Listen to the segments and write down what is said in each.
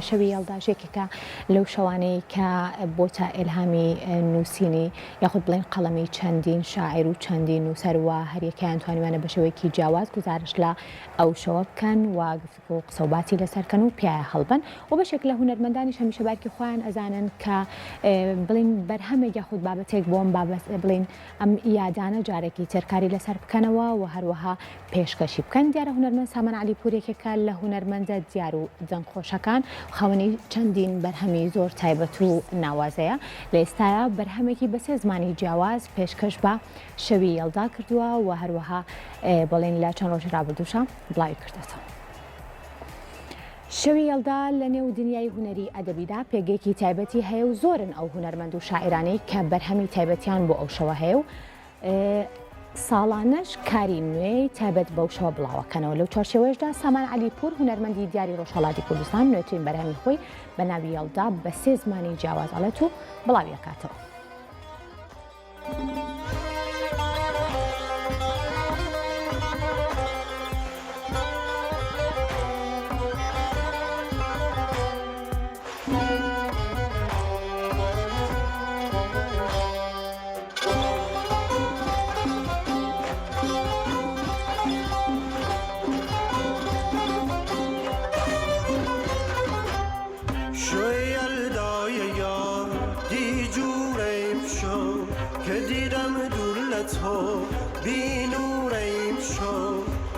شەوی هەڵداژێکێکە لەو شەوانەی کە بۆتە ئیلهامی نووسینی یاخود بڵێن قەڵەمی چەندین شاعیر و چەندین نووسەر هەریەکەیان توانیوانە بە شێوەیەکی جیاواز گزارش لە ئەو شەوە بکەن و گفتگو و قسەوباتی لەسەرکەن و پیایە هەڵبن و بەشێک لە هونەرمەندانیش هەمیشە باکی خۆیان ئەزانن کە بڵین بەرهەمێک یاخود بابەتێک بۆم بڵین ئەم یادانە جارێکی ترکاری لەسەر بکەنەوە و هەروەها پێشکەشی بکەن. دیارە هونەرمەند سامان عەلیپورێکێکە لە هونەرمەندە دیار و جەنگخۆشەکان خاوەنی چەندین بەرهەمی زۆر تایبەت و ناوازەیە. لە ئێستاە بەرهەمێکی بە سێ زمانی جیاواز پێشکەش بە شەوی یەڵدا کردووە و هەروەها بڵین لە چەند ڕۆژی ڕابردووشە بڵاوی کردێتەوە. شەوی یەڵدا لە نێو دنیای هونەری ئەدەبیدا پێگەیەکی تایبەتی هەیە و زۆرن ئەو هونەرمەند و شاعیرانەی کە بەرهەمی تایبەتیان بۆ ئەو شەوە هەیە و ساڵانەش کاری نوێی تایبەت بەو شەوە بڵاوەکەنەوە. لەو چوارچێوەیەشدا سامان عەلیپور هونەرمەندی دیاری ڕۆژهەڵاتی کوردستان نوێترین بەرهەمی خۆی بە ناوی یەڵدا بە سێ زمانی جیاواز ئەڵێت و بڵاوی ئەکاتەوە.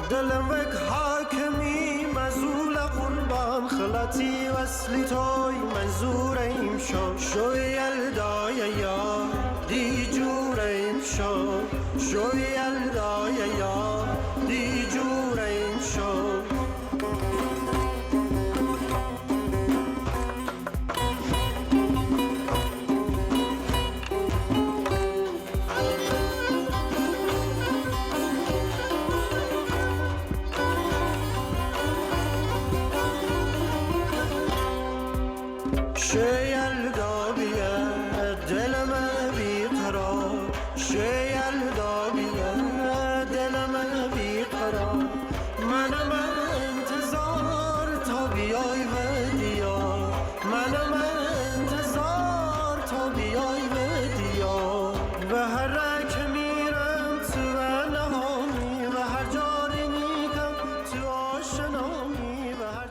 دلم وک حاکمی مزول قربان خلاتی وصلی توی منظوریم شو یلدای یا دی جوریم شو یلدای یا دی جوریم شو یلدا بیه دلم بیقرار شو